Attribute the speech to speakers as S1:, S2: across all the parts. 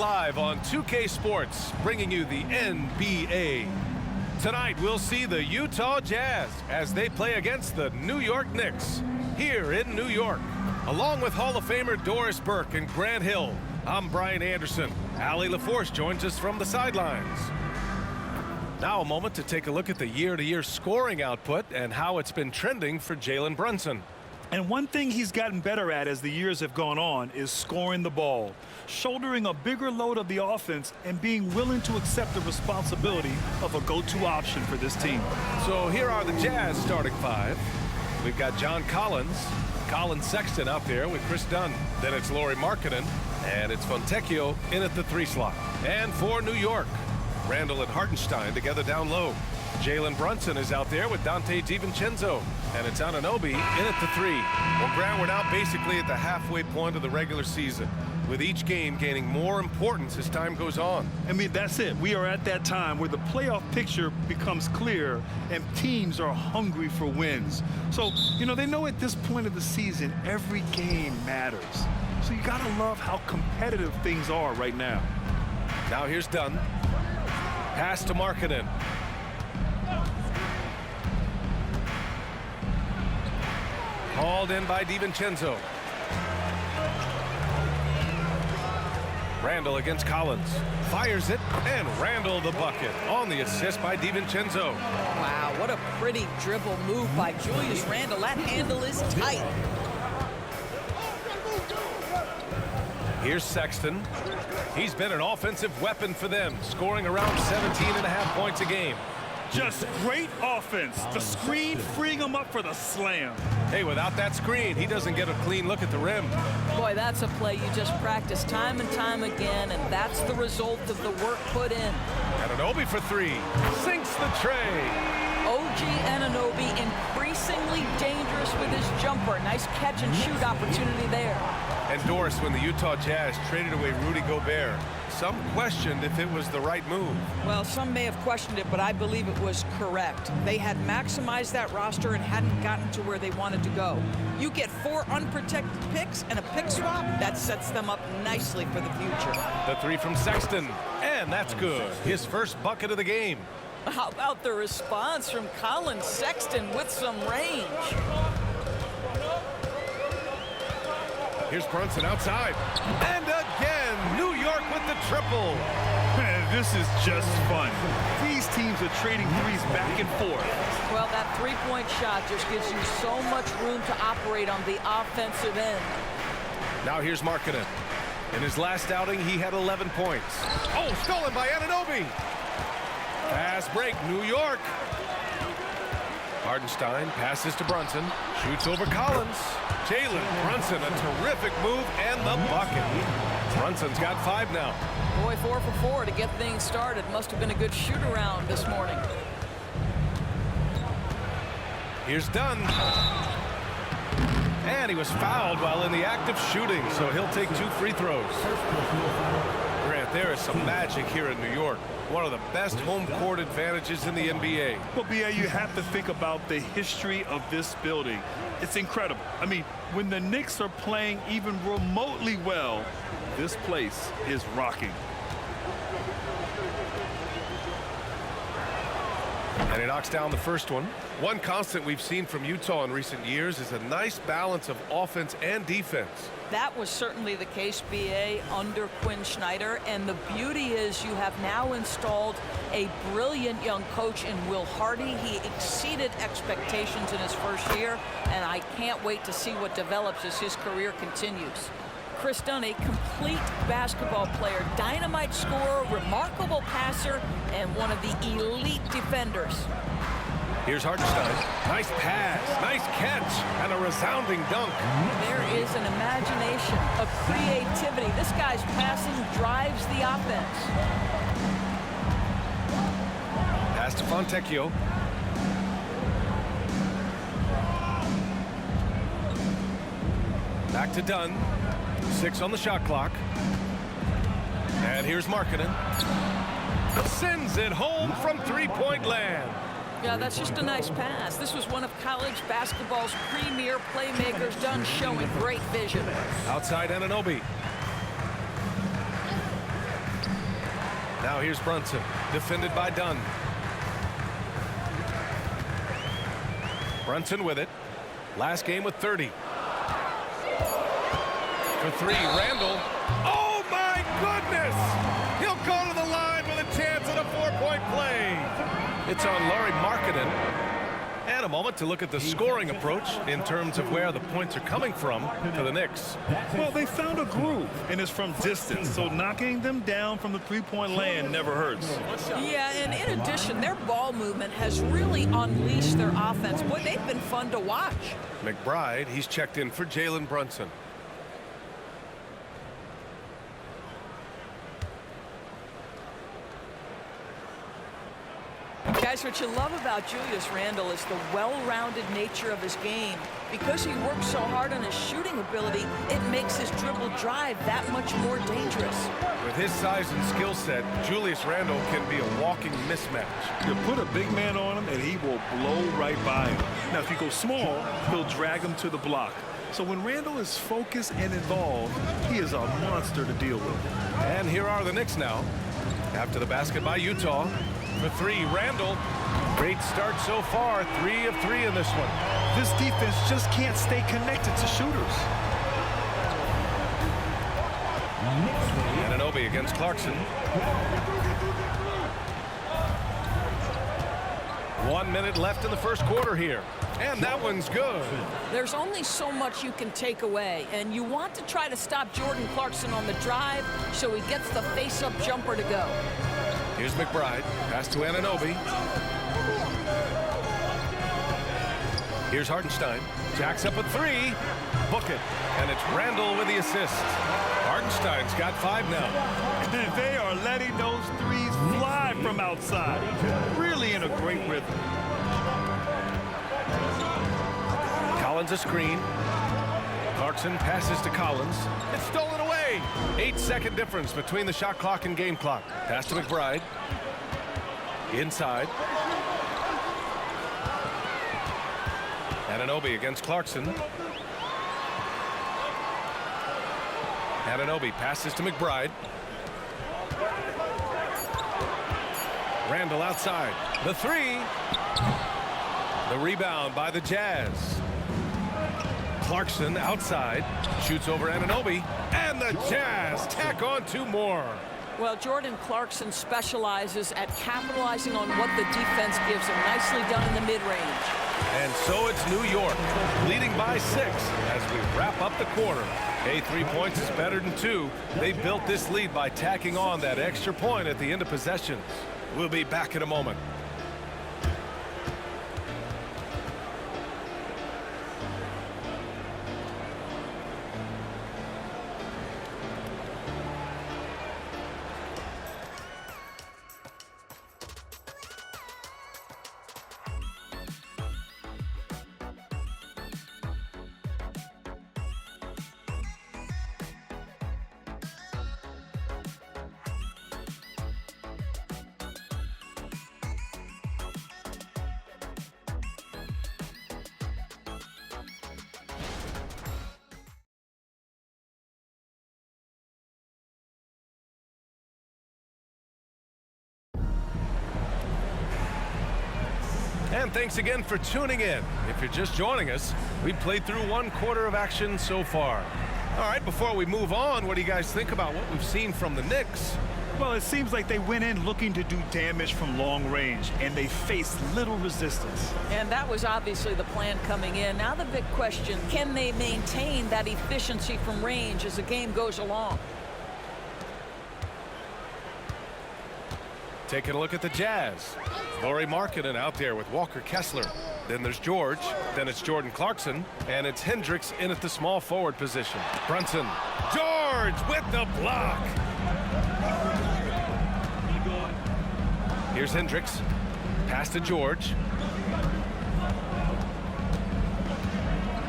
S1: live on 2K Sports, bringing you the NBA. Tonight, we'll see the Utah Jazz as they play against the New York Knicks here in New York. Along with Hall of Famer Doris Burke and Grant Hill, I'm Brian Anderson. Allie LaForce joins us from the sidelines. Now a moment to take a look at the year-to-year scoring output and how it's been trending for Jalen Brunson.
S2: And one thing he's gotten better at as the years have gone on is scoring the ball, shouldering a bigger load of the offense and being willing to accept the responsibility of a go-to option for this team.
S1: So here are the Jazz starting five. We've got John Collins, Colin Sexton out there with Chris Dunn. Then it's Lauri Markkanen, and it's Fontecchio in at the 3 slot. And for New York, Randall and Hartenstein together down low. Jalen Brunson is out there with Dante DiVincenzo, and it's Anunoby in at the 3. Well, Grant, we're now basically at the halfway point of the regular season, with each game gaining more importance as time goes on.
S2: I mean, that's it. We are at that time where the playoff picture becomes clear and teams are hungry for wins. So, you know, they know at this point of the season, every game matters. So you got to love how competitive things are right now.
S1: Now here's Dunn. Pass to Markkanen. Hauled in by DiVincenzo. Randall against Collins. Fires it, and Randall the bucket on the assist by DiVincenzo.
S3: Wow, what a pretty dribble move by Julius Randall. That handle is tight.
S1: Here's Sexton. He's been an offensive weapon for them, scoring around 17.5 points a game.
S2: Just great offense. The screen freeing him up for the slam.
S1: Hey, without that screen, he doesn't get a clean look at the rim.
S3: Boy, that's a play you just practice time and time again, and that's the result of the work put in.
S1: Anunoby for 3. Sinks the tray.
S3: OG Anunoby increasingly dangerous with his jumper. Nice catch and shoot opportunity there.
S1: And Doris, when the Utah Jazz traded away Rudy Gobert, some questioned if it was the right move.
S3: Well, some may have questioned it, but I believe it was correct. They had maximized that roster and hadn't gotten to where they wanted to go. You get 4 unprotected picks and a pick swap, that sets them up nicely for the future.
S1: The 3 from Sexton, and that's good. His first bucket of the game.
S3: How about the response from Colin Sexton with some range?
S1: Here's Brunson outside. And again, New York with the triple.
S2: Man, this is just fun. These teams are trading threes back and forth.
S3: Well, that three-point shot just gives you so much room to operate on the offensive end.
S1: Now here's Markkanen. In his last outing, he had 11 points. Oh, stolen by Anunoby. Fast break, New York. Hartenstein passes to Brunson. Shoots over Collins. Jalen Brunson, a terrific move, and the bucket. Brunson's got 5 now.
S3: Boy, 4 for 4 to get things started. Must have been a good shoot-around this morning.
S1: Here's Dunn. And he was fouled while in the act of shooting, so he'll take 2 free throws. Grant, there is some magic here in New York. One of the best home court advantages in the NBA.
S2: Well, B.A., you have to think about the history of this building. It's incredible. I mean, when the Knicks are playing even remotely well, this place is rocking.
S1: And he knocks down the first one. One constant we've seen from Utah in recent years is a nice balance of offense and defense.
S3: That was certainly the case, B.A., under Quinn Snyder. And the beauty is you have now installed a brilliant young coach in Will Hardy. He exceeded expectations in his first year, and I can't wait to see what develops as his career continues. Chris Dunn, a complete basketball player, dynamite scorer, remarkable passer, and one of the elite defenders.
S1: Here's Hartenstein. Nice pass, nice catch, and a resounding dunk.
S3: There is an imagination, a creativity. This guy's passing drives the offense.
S1: Pass to Fontecchio. Back to Dunn. 6 on the shot clock. And here's Markkanen. Sends it home from three-point land.
S3: Yeah, that's just a nice pass. This was one of college basketball's premier playmakers, Dunn showing great vision.
S1: Outside Anunoby. Now here's Brunson, defended by Dunn. Brunson with it. Last game with 30. For three, Randall. Oh, my goodness! He'll go to the line with a chance at a 4-point play. It's on Lauri Markkanen. And a moment to look at the scoring approach in terms of where the points are coming from for the Knicks.
S2: Well, they found a groove, and it's from distance, so knocking them down from the three-point land never hurts.
S3: Yeah, and in addition, their ball movement has really unleashed their offense. Boy, they've been fun to watch.
S1: McBride, he's checked in for Jalen Brunson.
S3: Guys, what you love about Julius Randle is the well-rounded nature of his game. Because he works so hard on his shooting ability, it makes his dribble drive that much more dangerous.
S1: With his size and skill set, Julius Randle can be a walking mismatch.
S2: You put a big man on him, and he will blow right by him. Now, if you go small, he'll drag him to the block. So when Randle is focused and involved, he is a monster to deal with.
S1: And here are the Knicks now. After the basket by Utah. For three, Randle. Great start so far. 3 of 3 in this one.
S2: This defense just can't stay connected to shooters.
S1: Anunoby against Clarkson. 1 minute left in the first quarter here. And that one's good.
S3: There's only so much you can take away, and you want to try to stop Jordan Clarkson on the drive so he gets the face-up jumper to go.
S1: Here's McBride. Pass to Anunoby. Here's Hartenstein. Jacks up a 3. Book it. And it's Randle with the assist. Hartenstein's got 5 now.
S2: And they are letting those threes fly from outside. Really in a great rhythm.
S1: Collins a screen. Clarkson passes to Collins. It's stolen away. 8-second difference between the shot clock and game clock. Pass to McBride. Inside. Anunoby against Clarkson. Anunoby passes to McBride. Randle outside. The 3. The rebound by the Jazz. Clarkson outside. Shoots over Anunoby. And the Jazz tack on 2 more.
S3: Well, Jordan Clarkson specializes at capitalizing on what the defense gives him. Nicely done in the mid-range.
S1: And so it's New York, leading by 6 as we wrap up the quarter. Hey, 3 points is better than 2. They built this lead by tacking on that extra point at the end of possessions. We'll be back in a moment. And thanks again for tuning in. If you're just joining us, we've played through 1 quarter of action so far. All right, before we move on, what do you guys think about what we've seen from the Knicks?
S2: Well, it seems like they went in looking to do damage from long range, and they faced little resistance.
S3: And that was obviously the plan coming in. Now the big question, can they maintain that efficiency from range as the game goes along?
S1: Taking a look at the Jazz. Lauri Markkanen out there with Walker Kessler. Then there's George. Then it's Jordan Clarkson. And it's Hendricks in at the small forward position. Brunson. George with the block. Here's Hendricks. Pass to George.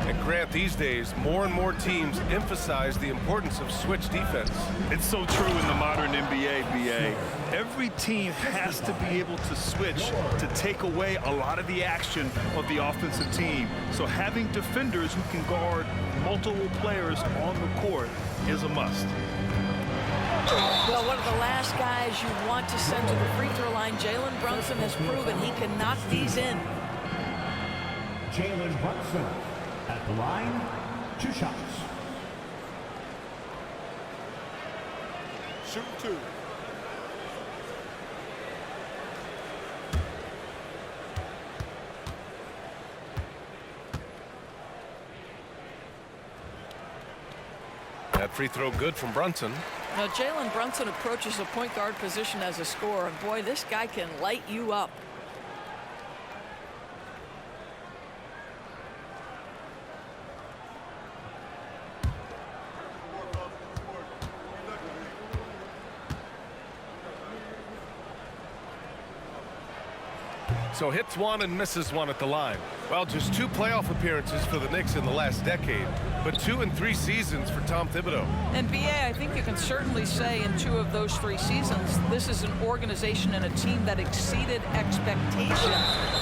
S1: And Grant, these days, more and more teams emphasize the importance of switch defense.
S2: It's so true in the modern NBA, BA. Every team has to be able to switch to take away a lot of the action of the offensive team. So having defenders who can guard multiple players on the court is a must.
S3: Well, one of the last guys you want to send to the free throw line, Jalen Brunson has proven he can knock these in.
S4: Jalen Brunson at the line, 2 shots.
S2: Shoot 2.
S1: That free throw good from Brunson.
S3: Now, Jalen Brunson approaches a point guard position as a scorer, and boy, this guy can light you up.
S1: So hits one and misses one at the line. Well, just 2 playoff appearances for the Knicks in the last decade, but 2 in 3 seasons for Tom Thibodeau.
S3: And BA, I think you can certainly say in 2 of those 3 seasons, this is an organization and a team that exceeded expectations.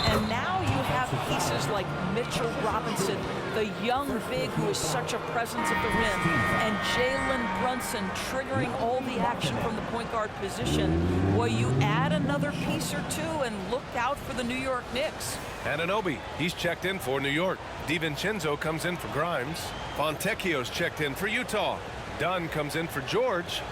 S3: And now you have pieces like Mitchell Robinson, the young big who is such a presence at the rim, and Jalen Brunson triggering all the action from the point guard position. Well, you add another piece or 2 and look out for the New York Knicks.
S1: Anunoby, he's checked in for New York. DiVincenzo comes in for Grimes. Fontecchio's checked in for Utah. Dunn comes in for George.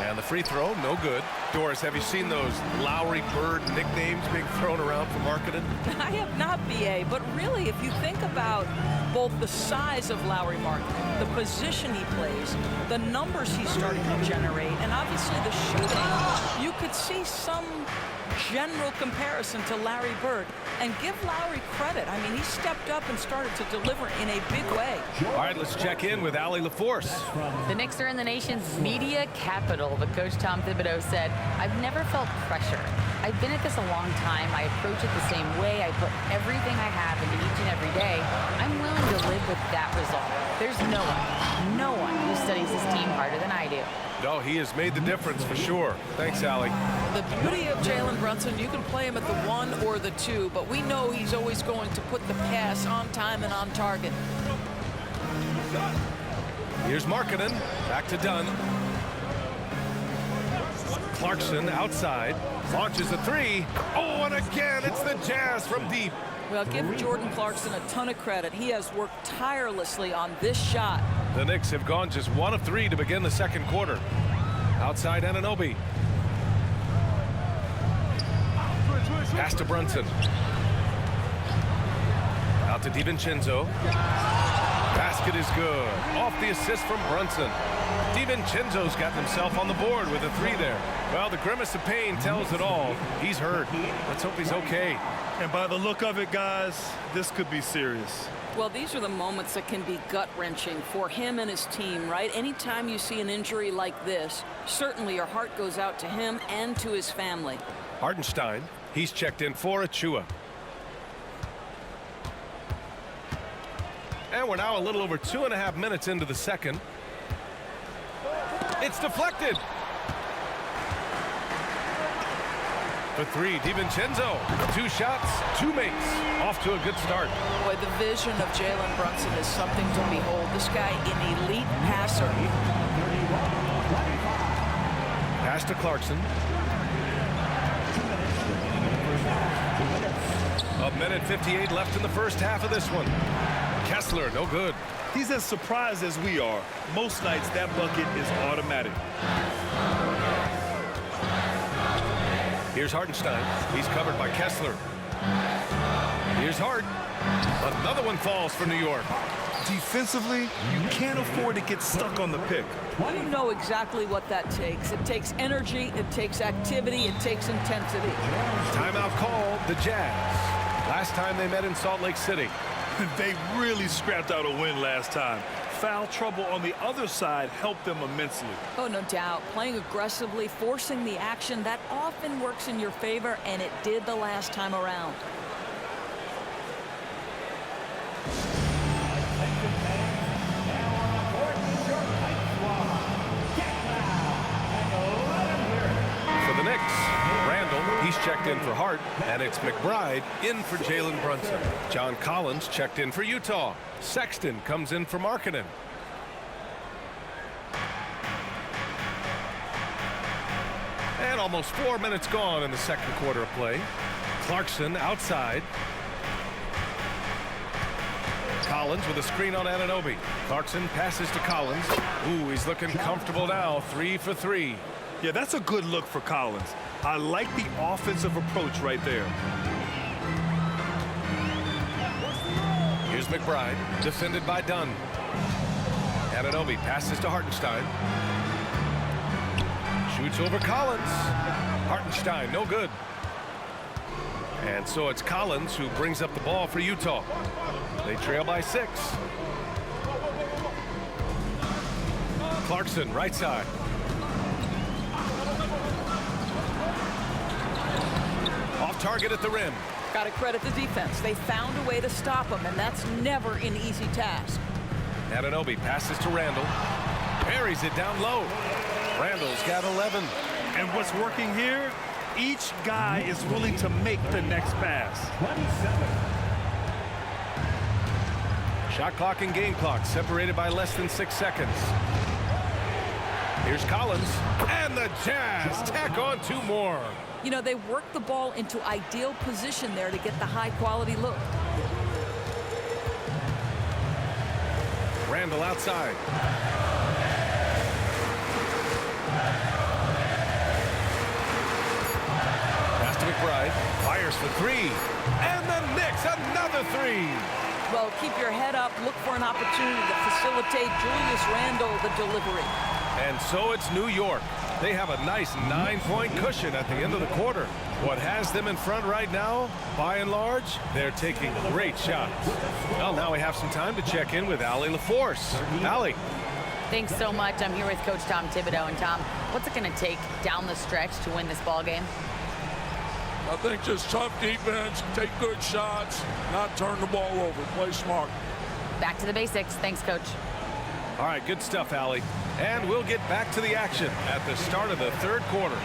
S1: And the free throw, no good. Doris, have you seen those Lowry Bird nicknames being thrown around for marketing?
S3: I have not, BA, but really, if you think about both the size of Lowry Markkanen, the position he plays, the numbers he's starting to generate, and obviously the shooting, you could see some general comparison to Larry Bird. And give Lowry credit. I mean, he stepped up and started to deliver in a big way.
S1: All right, let's check in with Allie LaForce.
S5: The Knicks are in the nation's media capital, but Coach Tom Thibodeau said, "I've never felt pressure. I've been at this a long time. I approach it the same way. I put everything I have into each and every day. I'm willing to live with that result. There's no one who studies this team harder than I do."
S1: No, he has made the difference for sure. Thanks, Allie.
S3: The beauty of Jalen Brunson, you can play him at the 1 or the 2, but we know he's always going to put the pass on time and on target.
S1: Here's Markkanen. Back to Dunn. Clarkson outside. Launches a 3. Oh, and again, it's the Jazz from deep.
S3: Well, give Jordan Clarkson a ton of credit. He has worked tirelessly on this shot.
S1: The Knicks have gone just 1 of 3 to begin the second quarter. Outside Anunoby. Pass to Brunson. Out to DiVincenzo. Basket is good. Off the assist from Brunson. DiVincenzo's got himself on the board with a 3 there. Well, the grimace of pain tells it all. He's hurt. Let's hope he's okay.
S2: And by the look of it, guys, this could be serious.
S3: Well, these are the moments that can be gut-wrenching for him and his team, right? Anytime you see an injury like this, certainly your heart goes out to him and to his family.
S1: Hartenstein, he's checked in for Achua. And we're now a little over 2.5 minutes into the second. It's deflected. For 3, DiVincenzo. 2 shots, 2 makes. Off to a good start.
S3: Boy, the vision of Jalen Brunson is something to behold. This guy, an elite passer.
S1: Pass to Clarkson. A minute 58 left in the first half of this one. Kessler, no good.
S2: He's as surprised as we are. Most nights, that bucket is automatic.
S1: Here's Hartenstein. He's covered by Kessler. Here's Hart. Another one falls for New York.
S2: Defensively, you can't afford to get stuck on the pick.
S3: You know exactly what that takes. It takes energy, it takes activity, it takes intensity.
S1: Timeout called the Jazz. Last time they met in Salt Lake City.
S2: They really scrapped out a win last time. Foul trouble on the other side helped them immensely.
S3: Oh, no doubt. Playing aggressively, forcing the action, that often works in your favor, and it did the last time around.
S1: He's checked in for Hart, and it's McBride in for Jalen Brunson. John Collins checked in for Utah. Sexton comes in for Markkanen. And almost 4 minutes gone in the second quarter of play. Clarkson outside. Collins with a screen on Anunoby. Clarkson passes to Collins. Ooh, he's looking comfortable now. 3 for 3.
S2: Yeah, that's a good look for Collins. I like the offensive approach right there.
S1: Here's McBride, defended by Dunn. Anunoby passes to Hartenstein. Shoots over Collins. Hartenstein, no good. And so it's Collins who brings up the ball for Utah. They trail by 6. Clarkson, right side. Off target at the rim.
S3: Got to credit the defense. They found a way to stop him, and that's never an easy task.
S1: Anunoby passes to Randall. Parries it down low. Randall's got 11.
S2: And what's working here? Each guy is willing to make the next pass.
S4: 27.
S1: Shot clock and game clock separated by less than 6 seconds. Here's Collins, and the Jazz tack on 2 more.
S3: You know, they worked the ball into ideal position there to get the high-quality look.
S1: Randall outside. Pass to McBride. Fires for 3. And the Knicks, another 3.
S3: Well, keep your head up. Look for an opportunity to facilitate Julius Randle the delivery.
S1: And so it's New York. They have a nice 9-point cushion at the end of the quarter. What has them in front right now, by and large, they're taking great shots. Well, now we have some time to check in with Allie LaForce. Allie.
S5: Thanks so much. I'm here with Coach Tom Thibodeau. And Tom, what's it going to take down the stretch to win this ball game?
S6: I think just tough defense, take good shots, not turn the ball over, play smart.
S5: Back to the basics. Thanks, Coach.
S1: All right, good stuff, Allie. And we'll get back to the action at the start of the third quarter.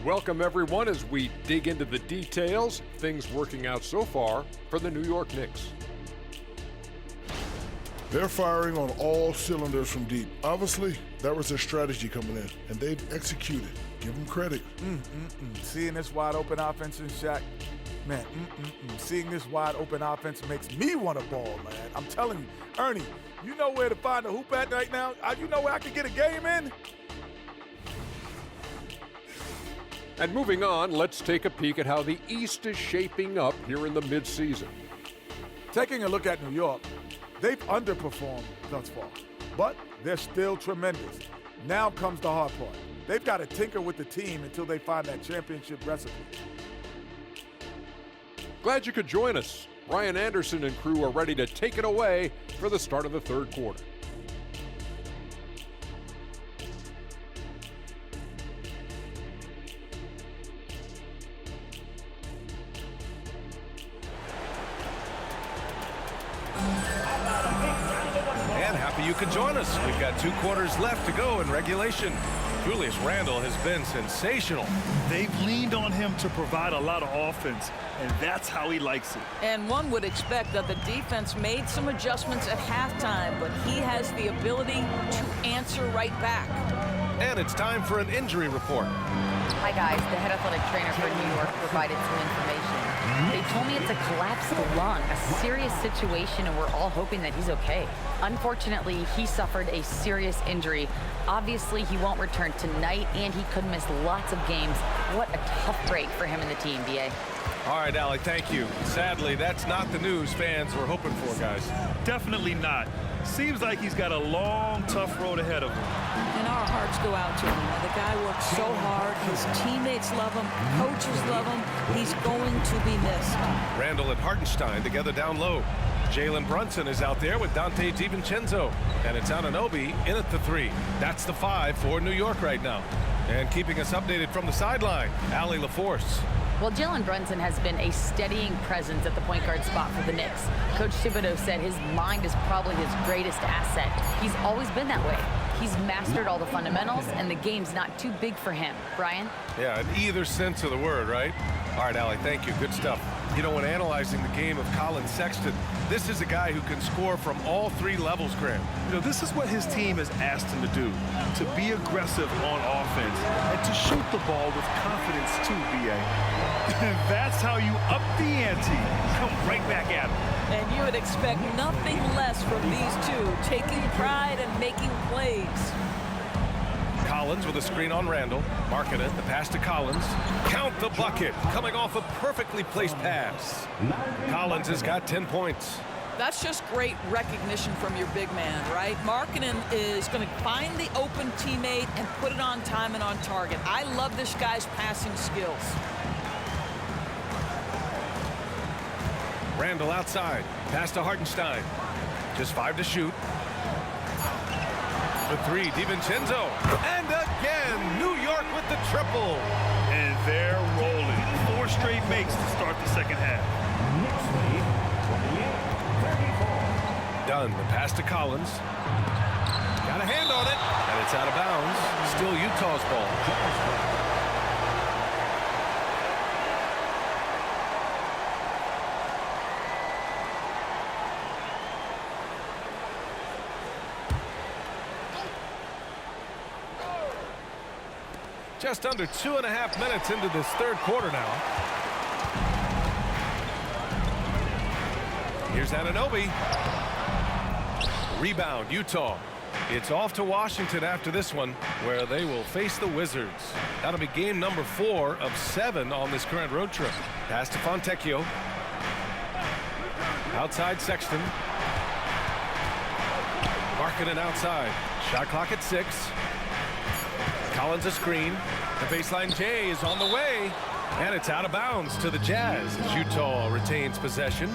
S7: Welcome, everyone, as we dig into the details. Things working out so far for the New York Knicks.
S8: They're firing on all cylinders from deep. Obviously, that was their strategy coming in, and they've executed. Give them credit.
S9: Seeing this wide open offense in Shaq, man, seeing this wide open offense makes me want to ball, man. I'm telling you, Ernie, you know where to find the hoop at right now? You know where I can get a game in?
S7: And moving on, let's take a peek at how the East is shaping up here in the midseason.
S9: Taking a look at New York, they've underperformed thus far, but they're still tremendous. Now comes the hard part. They've got to tinker with the team until they find that championship recipe.
S7: Glad you could join us. Ryan Anderson and crew are ready to take it away for the start of the third quarter.
S1: You can join us. We've got 2 quarters left to go in regulation. Julius Randle has been sensational.
S2: They've leaned on him to provide a lot of offense, and that's how he likes it.
S3: And one would expect that the defense made some adjustments at halftime, but he has the ability to answer right back.
S1: And it's time for an injury report.
S5: Hi, guys. The head athletic trainer for New York provided some information. They told me it's a collapsed lung, a serious situation, and we're all hoping that he's okay. Unfortunately, he suffered a serious injury. Obviously, he won't return tonight, and he could miss lots of games. What a tough break for him and the team, B.A.
S1: All right, Allie, thank you. Sadly, that's not the news fans were hoping for, guys.
S2: Definitely not. Seems like he's got a long, tough road ahead of him.
S3: And our hearts go out to him. The guy works so hard. His teammates love him. Coaches love him. He's going to be missed.
S1: Randall and Hartenstein together down low. Jalen Brunson is out there with Dante DiVincenzo. And it's Anunoby in at the 3. That's the 5 for New York right now. And keeping us updated from the sideline, Allie LaForce.
S5: Well, Jalen Brunson has been a steadying presence at the point guard spot for the Knicks. Coach Thibodeau said his mind is probably his greatest asset. He's always been that way. He's mastered all the fundamentals, and the game's not too big for him. Brian?
S1: Yeah, in either sense of the word, right? All right, Allie, thank you. Good stuff. You know, when analyzing the game of Colin Sexton, this is a guy who can score from all 3 levels, Graham.
S2: You know, this is what his team has asked him to do, to be aggressive on offense and to shoot the ball with confidence too, B.A. That's how you up the ante. Come right back at him.
S3: And you would expect nothing less from these two, taking pride and making plays.
S1: Collins with a screen on Randall. Markkanen, the pass to Collins. Count the bucket, coming off a perfectly placed pass. Collins has got 10 points.
S3: That's just great recognition from your big man, right? Markkanen is going to find the open teammate and put it on time and on target. I love this guy's passing skills.
S1: Randall outside. Pass to Hartenstein. Just 5 to shoot. The 3, DiVincenzo. And again, New York with the triple.
S2: And they're rolling. 4 straight makes to start the second half.
S4: Knicks lead, 28-34.
S1: Dunn, the pass to Collins. Got a hand on it. And it's out of bounds. Still Utah's ball. Just under 2.5 minutes into this third quarter now. Here's Anunoby. Rebound, Utah. It's off to Washington after this one, where they will face the Wizards. That'll be game number 4 of 7 on this current road trip. Pass to Fontecchio. Outside Sexton. Markkanen outside. Shot clock at 6. Collins a screen. The baseline J is on the way. And it's out of bounds to the Jazz as Utah retains possession.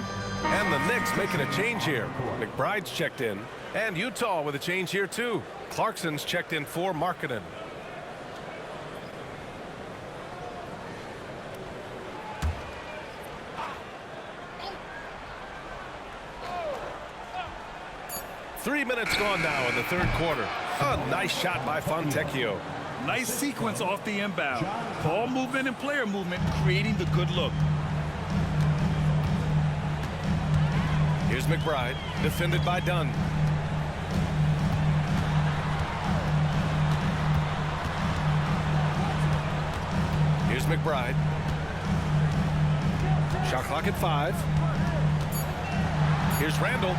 S1: And the Knicks making a change here. McBride's checked in. And Utah with a change here too. Clarkson's checked in for Markkanen. Three minutes gone now in the third quarter. A nice shot by Fontecchio.
S2: Nice sequence off the inbound. Ball movement and player movement creating the good look.
S1: Here's McBride, defended by Dunn. Here's McBride. Shot clock at 5. Here's Randall.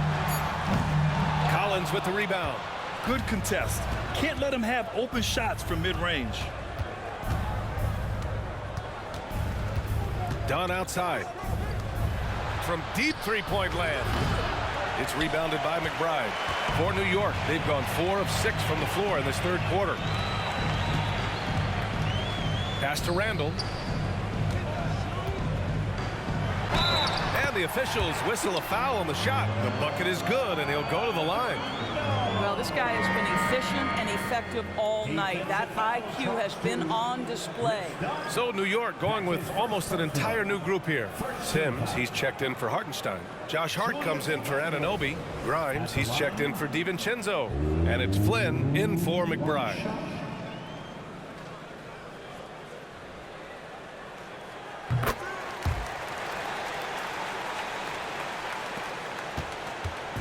S1: Collins with the rebound.
S2: Good contest. Can't let him have open shots from mid-range.
S1: Dunn outside. From deep three-point land. It's rebounded by McBride. For New York, they've gone 4 of 6 from the floor in this third quarter. Pass to Randall. And the officials whistle a foul on the shot. The bucket is good, and he'll go to the line.
S3: Well, this guy has been efficient and effective all night. That IQ has been on display.
S1: So New York going with almost an entire new group here. Sims, he's checked in for Hartenstein. Josh Hart comes in for Anunoby. Grimes, he's checked in for DiVincenzo. And it's Flynn in for McBride.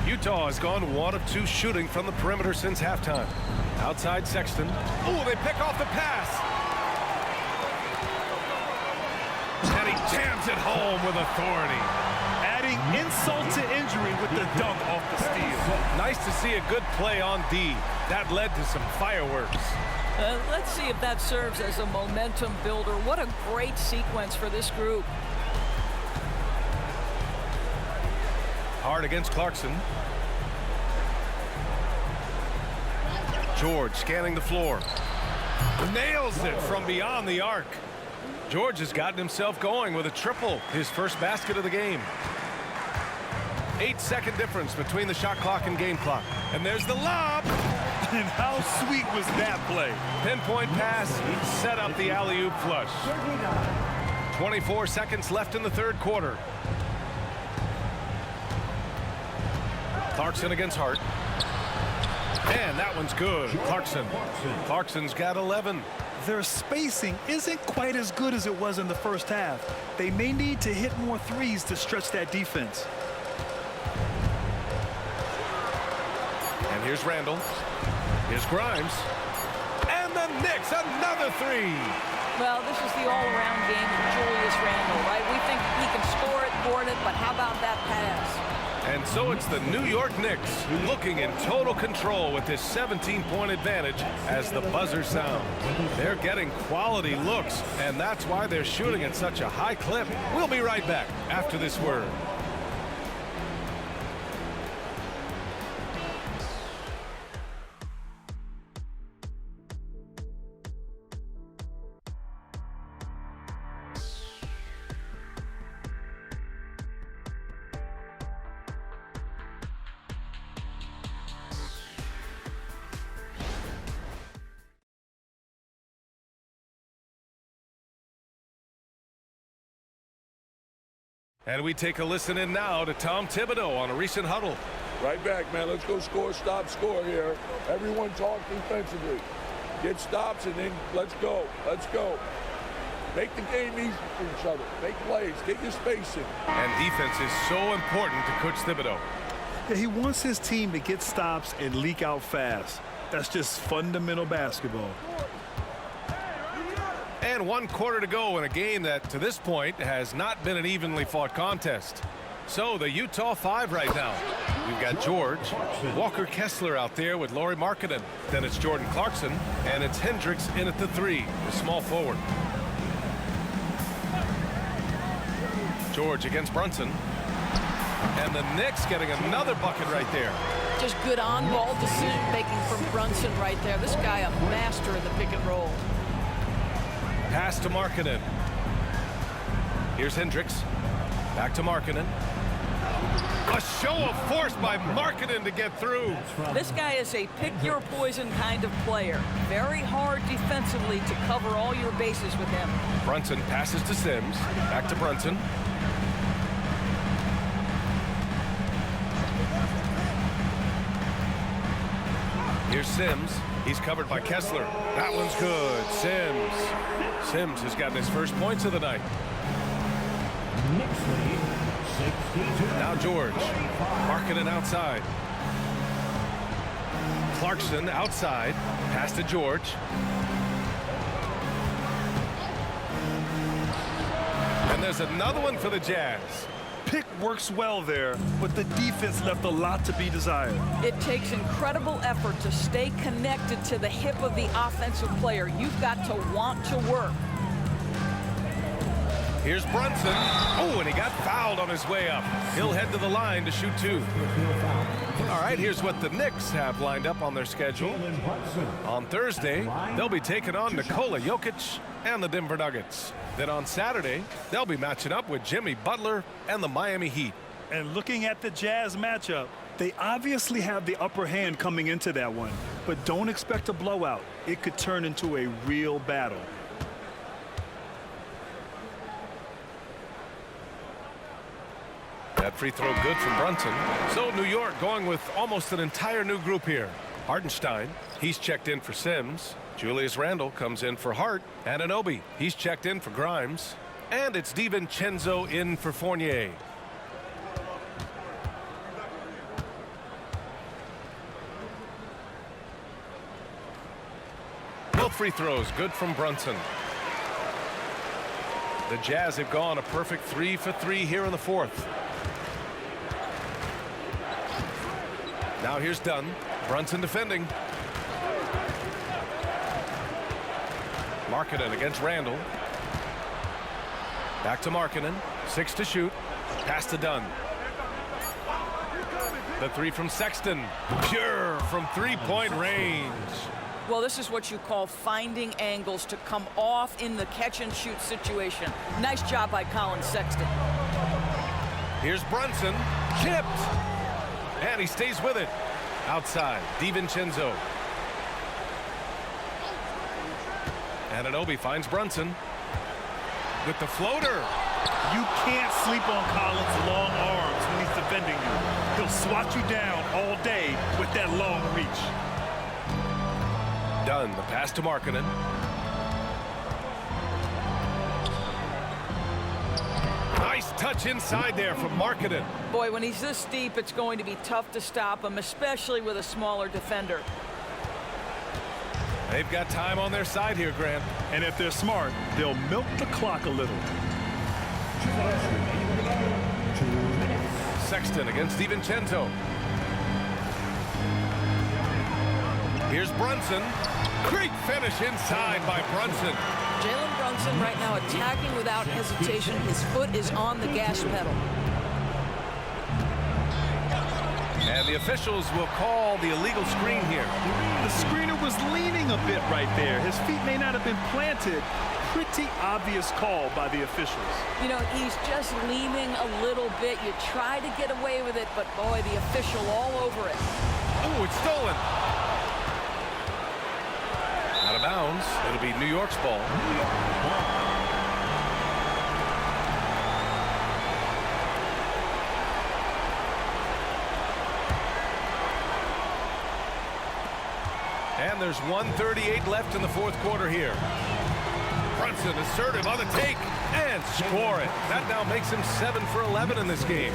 S1: Utah has gone 1 of 2 shooting from the perimeter since halftime. Outside Sexton. Oh, they pick off the pass. And he jams it home with authority.
S2: Adding insult to injury with the dunk off the steal.
S1: Nice to see a good play on D. That led to some fireworks.
S3: Let's see if that serves as a momentum builder. What a great sequence for this group.
S1: Hard against Clarkson. George scanning the floor. Nails it from beyond the arc. George has gotten himself going with a triple, his first basket of the game. 8-second difference between the shot clock and game clock. And there's the lob.
S2: And how sweet was that play?
S1: Pinpoint pass, set up the alley-oop flush. 24 seconds left in the third quarter. Clarkson against Hart. And that one's good. Clarkson's got 11.
S2: Their spacing isn't quite as good as it was in the first half. They may need to hit more threes to stretch that defense.
S1: And here's Randall. Here's Grimes. And the Knicks, another three.
S3: Well, this is the all-around game of Julius Randle, right? We think he can score it, board it, but how about that pass?
S1: And so it's the New York Knicks looking in total control with this 17-point advantage as the buzzer sounds. They're getting quality looks, and that's why they're shooting at such a high clip. We'll be right back after this word. And we take a listen in now to Tom Thibodeau on a recent huddle.
S6: Right back, man. Let's go score, stop, score here. Everyone talk defensively. Get stops and then let's go. Let's go. Make the game easy for each other. Make plays. Get your spacing.
S1: And defense is so important to Coach Thibodeau.
S2: Yeah, he wants his team to get stops and leak out fast. That's just fundamental basketball.
S1: And 1 quarter to go in a game that, to this point, has not been an evenly fought contest. So the Utah 5 right now. We've got George, Walker Kessler out there with Lauri Markkanen. Then it's Jordan Clarkson, and it's Hendricks in at the 3, the small forward. George against Brunson. And the Knicks getting another bucket right there.
S3: Just good on-ball decision-making from Brunson right there. This guy a master in the pick and roll.
S1: Pass to Markkanen. Here's Hendricks. Back to Markkanen. A show of force by Markkanen to get through.
S3: This guy is a pick-your-poison kind of player. Very hard defensively to cover all your bases with him.
S1: Brunson passes to Sims. Back to Brunson. Here's Sims. He's covered by Kessler. That one's good. Sims has gotten his first points of the night. Now George. Markkanen outside. Clarkson outside. Pass to George. And there's another one for the Jazz.
S2: Pick works well there, but the defense left a lot to be desired.
S3: It takes incredible effort to stay connected to the hip of the offensive player. You've got to want to work.
S1: Here's Brunson. Oh, and he got fouled on his way up. He'll head to the line to shoot 2. All right, here's what the Knicks have lined up on their schedule. On Thursday, they'll be taking on Nikola Jokic and the Denver Nuggets. Then on Saturday, they'll be matching up with Jimmy Butler and the Miami Heat.
S2: And looking at the Jazz matchup, they obviously have the upper hand coming into that one, but don't expect a blowout. It could turn into a real battle.
S1: That free throw good from Brunson. So New York going with almost an entire new group here. Hartenstein, he's checked in for Sims. Julius Randle comes in for Hart. Anunoby, he's checked in for Grimes. And it's DiVincenzo in for Fournier. free throws, good from Brunson. The Jazz have gone a perfect 3 for 3 here in the fourth. Now here's Dunn. Brunson defending. Markkanen against Randall. Back to Markkanen. 6 to shoot. Pass to Dunn. The 3 from Sexton. Pure from three-point range.
S3: Well, this is what you call finding angles to come off in the catch-and-shoot situation. Nice job by Colin Sexton.
S1: Here's Brunson. Tipped. And he stays with it. Outside. DiVincenzo. Anunoby finds Brunson with the floater.
S2: You can't sleep on Collins' long arms when he's defending you. He'll swat you down all day with that long reach.
S1: Dunn, the pass to Markkanen. Nice touch inside there from Markkanen.
S3: Boy, when he's this deep, it's going to be tough to stop him, especially with a smaller defender.
S1: They've got time on their side here, Grant.
S2: And if they're smart, they'll milk the clock a little.
S1: Sexton against DiVincenzo. Here's Brunson. Great finish inside by Brunson.
S3: Jalen Brunson right now attacking without hesitation. His foot is on the gas pedal.
S1: And the officials will call the illegal screen here.
S2: The screener was leaning a bit right there. His feet may not have been planted. Pretty obvious call by the officials.
S3: You know, he's just leaning a little bit. You try to get away with it, but boy, the official all over it.
S1: Oh, it's stolen. Out of bounds. It'll be New York's ball. And there's 1:38 left in the fourth quarter here. Brunson assertive on the take and score it. That now makes him 7 for 11 in this game.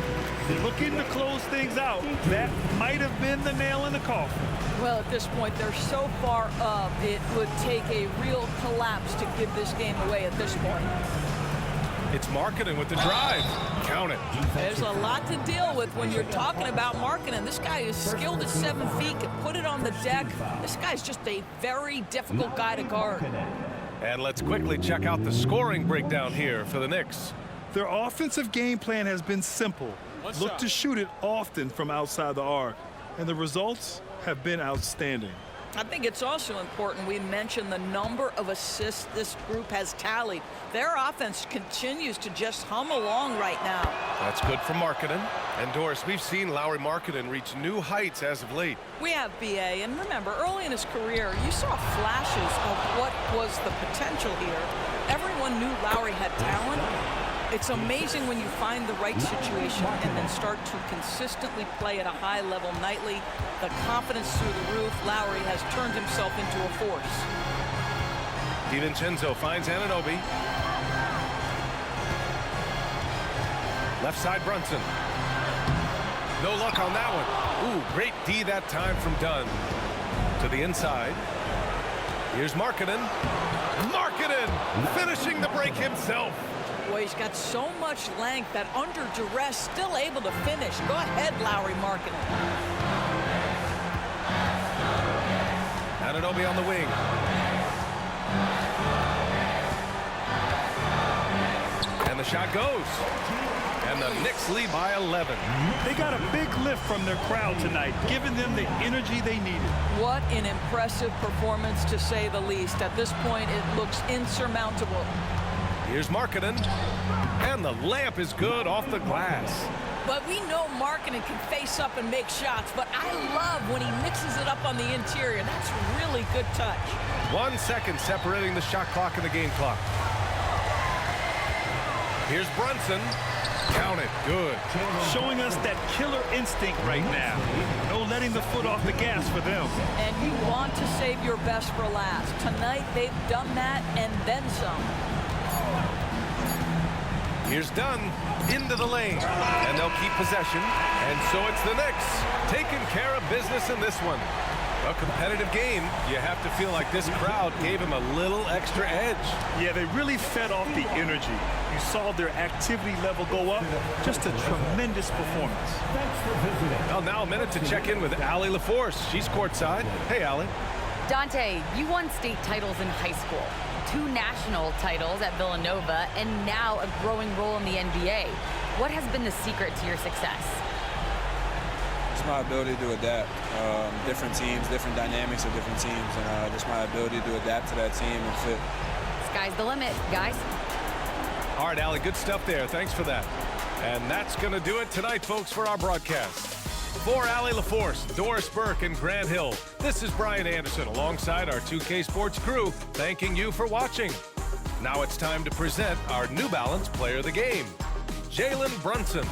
S2: Looking to close things out. That might have been the nail in the coffin.
S3: Well, at this point, they're so far up, it would take a real collapse to give this game away at this point.
S1: It's Markkanen with the drive. Count it.
S3: There's a lot to deal with when you're talking about Markkanen. This guy is skilled at 7 feet, can put it on the deck. This guy's just a very difficult guy to guard.
S1: And let's quickly check out the scoring breakdown here for the Knicks.
S2: Their offensive game plan has been simple. Look to shoot it often from outside the arc. And the results have been outstanding.
S3: I think it's also important we mention the number of assists this group has tallied. Their offense continues to just hum along right now.
S1: That's good for Markkanen. And Doris, we've seen Lauri Markkanen reach new heights as of late.
S3: We have BA, and remember, early in his career, you saw flashes of what was the potential here. Everyone knew Lauri had talent. It's amazing when you find the right situation and then start to consistently play at a high level nightly. The confidence through the roof. Lauri has turned himself into a force.
S1: DiVincenzo finds Anunoby. Left side Brunson. No luck on that one. Ooh, great D that time from Dunn. To the inside. Here's Markkanen. Markkanen finishing the break himself.
S3: Boy, he's got so much length that under duress, still able to finish. Go ahead, Lauri Markkanen.
S1: Anunoby on the wing. And the shot goes. And the Knicks lead by 11.
S2: They got a big lift from their crowd tonight, giving them the energy they needed.
S3: What an impressive performance, to say the least. At this point, it looks insurmountable.
S1: Here's Markkanen, and the layup is good off the glass.
S3: But we know Markkanen can face up and make shots, but I love when he mixes it up on the interior. That's really good touch.
S1: 1 second separating the shot clock and the game clock. Here's Brunson. Count it. Good.
S2: Showing us that killer instinct right now. No letting the foot off the gas for them.
S3: And you want to save your best for last. Tonight, they've done that and then some.
S1: Here's Dunn into the lane, and they'll keep possession. And so it's the Knicks taking care of business in this one. A competitive game. You have to feel like this crowd gave him a little extra edge.
S2: Yeah, they really fed off the energy. You saw their activity level go up. Just a tremendous performance.
S4: Thanks for visiting.
S1: Well, now a minute to check in with Allie LaForce. She's courtside. Hey, Allie.
S5: Dante, you won state titles in high school, 2 national titles at Villanova, and now a growing role in the NBA. What has been the secret to your success?
S10: It's my ability to adapt. Different teams, different dynamics of different teams, and just my ability to adapt to that team and fit.
S5: Sky's the limit, guys.
S1: All right, Allie, good stuff there. Thanks for that. And that's going to do it tonight, folks, for our broadcast. For Allie LaForce, Doris Burke, and Grant Hill, this is Brian Anderson alongside our 2K Sports crew, thanking you for watching. Now it's time to present our New Balance Player of the Game, Jalen Brunson.